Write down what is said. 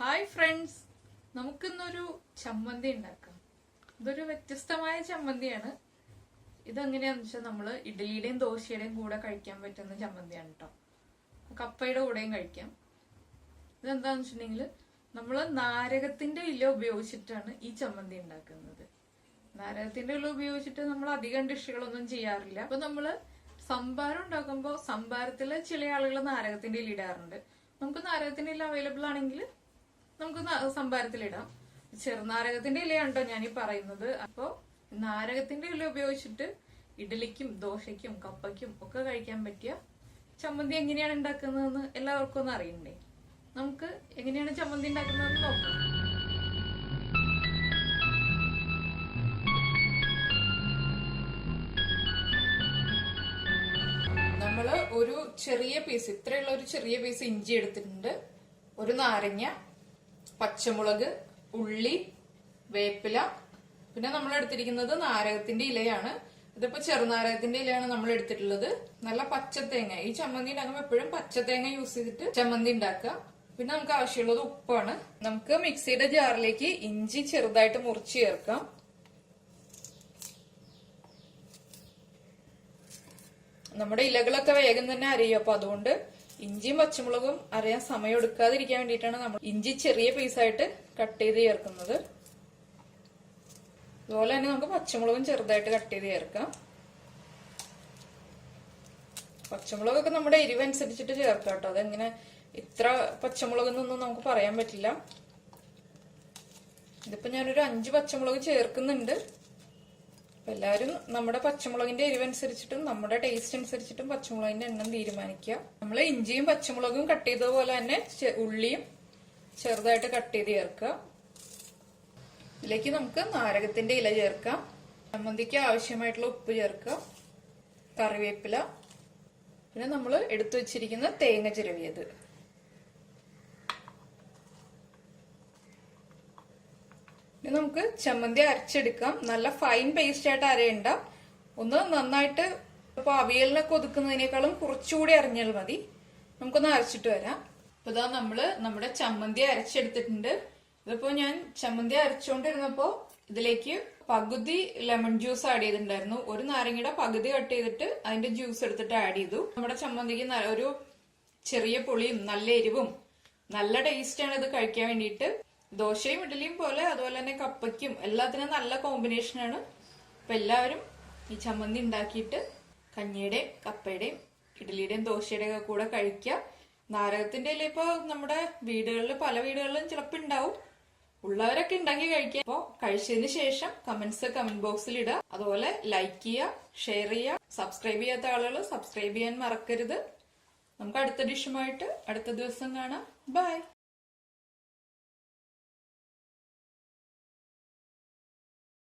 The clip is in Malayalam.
ഹായ് ഫ്രണ്ട്സ്, നമുക്കിന്നൊരു ചമ്മന്തി ഉണ്ടാക്കാം. ഇതൊരു വ്യത്യസ്തമായ ചമ്മന്തിയാണ്. ഇതെങ്ങനെയാന്ന് വെച്ചാൽ നമ്മള് ഇഡ്ഡലിയുടെയും ദോശയുടെയും കൂടെ കഴിക്കാൻ പറ്റുന്ന ചമ്മന്തിയാണ് കേട്ടോ. കപ്പയുടെ കൂടെയും കഴിക്കാം. ഇതെന്താന്ന് വെച്ചിട്ടുണ്ടെങ്കിൽ നമ്മള് നാരകത്തിന്റെ ഇല ഉപയോഗിച്ചിട്ടാണ് ഈ ചമ്മന്തി ഉണ്ടാക്കുന്നത്. നാരകത്തിന്റെ ഇല ഉപയോഗിച്ചിട്ട് നമ്മൾ അധികം ഡിഷുകളൊന്നും ചെയ്യാറില്ല. അപ്പൊ നമ്മള് സംഭാരം ഉണ്ടാക്കുമ്പോൾ സംഭാരത്തില് ചില ആളുകൾ നാരകത്തിന്റെ ഇല ഇടാറുണ്ട്. നമുക്ക് നാരകത്തിന്റെ ഇല അവൈലബിൾ ആണെങ്കിൽ നമുക്ക് സംഭാരത്തിലിടാം. ചെറുനാരകത്തിന്റെ ഇലയാണ് കേട്ടോ ഞാനീ പറയുന്നത്. അപ്പൊ നാരകത്തിന്റെ ഇല ഉപയോഗിച്ചിട്ട് ഇഡ്ഡലിക്കും ദോശയ്ക്കും കപ്പയ്ക്കും ഒക്കെ കഴിക്കാൻ പറ്റിയ ചമ്മന്തി എങ്ങനെയാണ് ഉണ്ടാക്കുന്നതെന്ന് എല്ലാവർക്കും ഒന്ന് അറിയണ്ടേ. നമുക്ക് എങ്ങനെയാണ് ചമ്മന്തി ഉണ്ടാക്കുന്നതെന്ന് നോക്കാം. നമ്മള് ഒരു ചെറിയ പീസ്, ഇത്രയുള്ള ഒരു ചെറിയ പീസ് ഇഞ്ചി എടുത്തിട്ടുണ്ട്, ഒരു നാരങ്ങ, പച്ചമുളക്, ഉള്ളി, വേപ്പില, പിന്നെ നമ്മൾ എടുത്തിരിക്കുന്നത് നാരകത്തിന്റെ ഇലയാണ്. ഇതിപ്പോ ചെറുനാരകത്തിന്റെ ഇലയാണ് നമ്മൾ എടുത്തിട്ടുള്ളത്. നല്ല പച്ചത്തേങ്ങ, ഈ ചമ്മന്തി ഉണ്ടാക്കുമ്പോൾ എപ്പോഴും പച്ചത്തേങ്ങ യൂസ് ചെയ്തിട്ട് ചമ്മന്തി ഉണ്ടാക്കുക. പിന്നെ നമുക്ക് ആവശ്യമുള്ളത് ഉപ്പാണ്. നമുക്ക് മിക്സിയുടെ ജാറിലേക്ക് ഇഞ്ചി ചെറുതായിട്ട് മുറിച്ച് ചേർക്കാം. നമ്മുടെ ഇലകളൊക്കെ വേഗം തന്നെ അരിയും. അപ്പൊ അതുകൊണ്ട് ഇഞ്ചിയും പച്ചമുളകും അരയാൻ സമയം എടുക്കാതിരിക്കാൻ വേണ്ടിയിട്ടാണ് നമ്മൾ ഇഞ്ചി ചെറിയ പീസായിട്ട് കട്ട് ചെയ്ത് ചേർക്കുന്നത്. അതുപോലെ തന്നെ നമുക്ക് പച്ചമുളകും ചെറുതായിട്ട് കട്ട് ചെയ്ത് ചേർക്കാം. പച്ചമുളകൊക്കെ നമ്മുടെ എരിവ് അനുസരിച്ചിട്ട് ചേർക്കാം കേട്ടോ. അതെങ്ങനെ ഇത്ര പച്ചമുളകെന്നൊന്നും നമുക്ക് പറയാൻ പറ്റില്ല. ഇതിപ്പോ ഞാനൊരു 5 പച്ചമുളക് ചേർക്കുന്നുണ്ട്. എല്ലാവരും നമ്മുടെ പച്ചമുളകിന്റെ എരിവനുസരിച്ചിട്ടും നമ്മുടെ ടേസ്റ്റ് അനുസരിച്ചിട്ടും പച്ചമുളകിന്റെ എണ്ണം തീരുമാനിക്കുക. നമ്മൾ ഇഞ്ചിയും പച്ചമുളകും കട്ട് ചെയ്തതുപോലെ തന്നെ ഉള്ളിയും ചെറുതായിട്ട് കട്ട് ചെയ്ത് ചേർക്കുക. ഇതിലേക്ക് നമുക്ക് നാരകത്തിന്റെ ഇല ചേർക്കാം. ചമ്മന്തിക്ക് ആവശ്യമായിട്ടുള്ള ഉപ്പ് ചേർക്കുക, കറിവേപ്പില, പിന്നെ നമ്മൾ എടുത്തു വെച്ചിരിക്കുന്ന തേങ്ങ ചിരവിയത്. ഇനി നമുക്ക് ചമ്മന്തി അരച്ചെടുക്കാം. നല്ല ഫൈൻ പേസ്റ്റ് ആയിട്ട് അരയണ്ട, ഒന്ന് നന്നായിട്ട് ഇപ്പൊ അവിയലിനൊക്കെ ഒതുക്കുന്നതിനേക്കാളും കുറച്ചുകൂടി അരഞ്ഞാൽ മതി. നമുക്കൊന്ന് അരച്ചിട്ട് വരാം. ഇപ്പൊ ഇതാ നമ്മള് നമ്മുടെ ചമ്മന്തി അരച്ചെടുത്തിട്ടുണ്ട്. ഇതിപ്പോ ഞാൻ ചമ്മന്തി അരച്ചുകൊണ്ടിരുന്നപ്പോ ഇതിലേക്ക് പകുതി ലെമൺ ജ്യൂസ് ആഡ് ചെയ്തിട്ടുണ്ടായിരുന്നു. ഒരു നാരങ്ങയുടെ പകുതി കട്ട് ചെയ്തിട്ട് അതിന്റെ ജ്യൂസ് എടുത്തിട്ട് ആഡ് ചെയ്തു. നമ്മുടെ ചമ്മന്തിക്ക് ഒരു ചെറിയ പുളിയും നല്ല എരിവും നല്ല ടേസ്റ്റാണ് ഇത് കഴിക്കാൻ വേണ്ടിയിട്ട്. ദോശയും ഇഡ്ഡലിയും പോലെ അതുപോലെ തന്നെ കപ്പയ്ക്കും എല്ലാത്തിനും നല്ല കോമ്പിനേഷനാണ്. അപ്പൊ എല്ലാവരും ഈ ചമ്മന്തി ഉണ്ടാക്കിയിട്ട് കഞ്ഞിയുടെയും കപ്പയുടെയും ഇഡ്ഡലിയുടെയും ദോശയുടെയും ഒക്കെ കൂടെ കഴിക്കുക. നാരകത്തിന്റെ ഇല ഇപ്പൊ നമ്മുടെ വീടുകളിൽ പല വീടുകളിലും ചിലപ്പോൾ ഉണ്ടാവും. ഉള്ളവരൊക്കെ ഉണ്ടാക്കി കഴിക്കുക. അപ്പോൾ കഴിച്ചതിന് ശേഷം കമന്റ് ബോക്സിൽ ഇടുക. അതുപോലെ ലൈക്ക് ചെയ്യുക, ഷെയർ ചെയ്യുക. സബ്സ്ക്രൈബ് ചെയ്യാത്ത ആളുകൾ സബ്സ്ക്രൈബ് ചെയ്യാൻ മറക്കരുത്. നമുക്ക് അടുത്ത ഡിഷുമായിട്ട് അടുത്ത ദിവസം കാണാം. ബൈ.